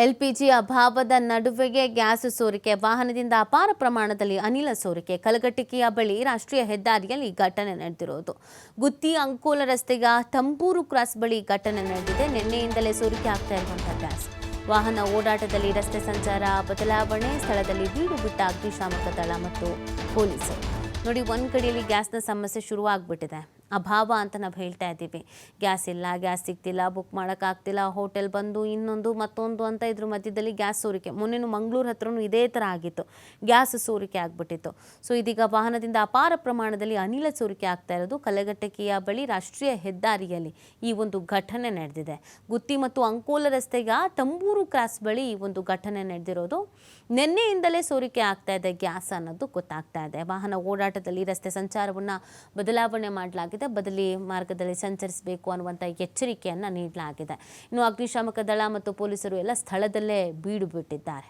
LPG ಅಭಾವದ ನಡುವೆಗೆ gas ಸೋರಿಕೆ, ವಾಹನದಿಂದ ಅಪಾರ ಪ್ರಮಾಣದಲ್ಲಿ ಅನಿಲ ಸೋರಿಕೆ. ಕಲಘಟಕಿಯ ಬಳಿ ರಾಷ್ಟ್ರೀಯ ಹೆದ್ದಾರಿಯಲ್ಲಿ ಘಟನೆ ನಡೆದಿರೋದು. ಗುತ್ತಿ ಅಂಕೋಲ ರಸ್ತೆಯ ತಂಬೂರು ಕ್ರಾಸ್ ಬಳಿ ಘಟನೆ ನಡೆದಿದೆ. ನಿನ್ನೆಯಿಂದಲೇ ಸೋರಿಕೆ ಆಗ್ತಾ ಇರುವಂತಹ ಗ್ಯಾಸ್. ವಾಹನ ಓಡಾಟದಲ್ಲಿ ರಸ್ತೆ ಸಂಚಾರ ಬದಲಾವಣೆ, ಸ್ಥಳದಲ್ಲಿ ಬೀಡು ಬಿಟ್ಟ ಅಗ್ನಿಶಾಮಕ ದಳ ಮತ್ತು ಪೊಲೀಸರು. ನೋಡಿ, ಒಂದು ಕಡೆಯಲ್ಲಿ ಗ್ಯಾಸ್ನ ಸಮಸ್ಯೆ ಶುರುವಾಗ್ಬಿಟ್ಟಿದೆ. ಅಭಾವ ಅಂತ ನಾವು ಹೇಳ್ತಾ ಇದ್ದೀವಿ. ಗ್ಯಾಸ್ ಇಲ್ಲ, ಗ್ಯಾಸ್ ಸಿಗ್ತಿಲ್ಲ, ಬುಕ್ ಮಾಡೋಕ್ಕಾಗ್ತಿಲ್ಲ, ಹೋಟೆಲ್ ಬಂದು ಇನ್ನೊಂದು ಮತ್ತೊಂದು ಅಂತ ಇದ್ರ ಮಧ್ಯದಲ್ಲಿ ಗ್ಯಾಸ್ ಸೋರಿಕೆ. ಮೊನ್ನೆನೂ ಮಂಗಳೂರು ಹತ್ರನೂ ಇದೇ ಥರ ಆಗಿತ್ತು, ಗ್ಯಾಸ್ ಸೋರಿಕೆ ಆಗಿಬಿಟ್ಟಿತ್ತು. ಸೊ ಇದೀಗ ವಾಹನದಿಂದ ಅಪಾರ ಪ್ರಮಾಣದಲ್ಲಿ ಅನಿಲ ಸೋರಿಕೆ ಆಗ್ತಾ ಇರೋದು. ಕಲಘಟಕಿಯ ಬಳಿ ರಾಷ್ಟ್ರೀಯ ಹೆದ್ದಾರಿಯಲ್ಲಿ ಈ ಒಂದು ಘಟನೆ ನಡೆದಿದೆ. ಗುತ್ತಿ ಮತ್ತು ಅಂಕೋಲ ರಸ್ತೆಯ ತಂಬೂರು ಕ್ರಾಸ್ ಬಳಿ ಈ ಒಂದು ಘಟನೆ ನಡೆದಿರೋದು. ನಿನ್ನೆಯಿಂದಲೇ ಸೋರಿಕೆ ಆಗ್ತಾ ಇದೆ ಗ್ಯಾಸ್ ಅನ್ನೋದು ಗೊತ್ತಾಗ್ತಾ ಇದೆ. ವಾಹನ ಓಡಾಟದಲ್ಲಿ ರಸ್ತೆ ಸಂಚಾರವನ್ನು ಬದಲಾವಣೆ ಮಾಡಲಾಗಿದೆ. ಬದಲಿ ಮಾರ್ಗದಲ್ಲಿ ಸಂಚರಿಸಬೇಕು ಅನ್ನುವಂಥ ಎಚ್ಚರಿಕೆಯನ್ನು ನೀಡಲಾಗಿದೆ. ಇನ್ನು ಅಗ್ನಿಶಾಮಕ ದಳ ಮತ್ತು ಪೊಲೀಸರು ಎಲ್ಲ ಸ್ಥಳದಲ್ಲೇ ಬೀಡು ಬಿಟ್ಟಿದ್ದಾರೆ.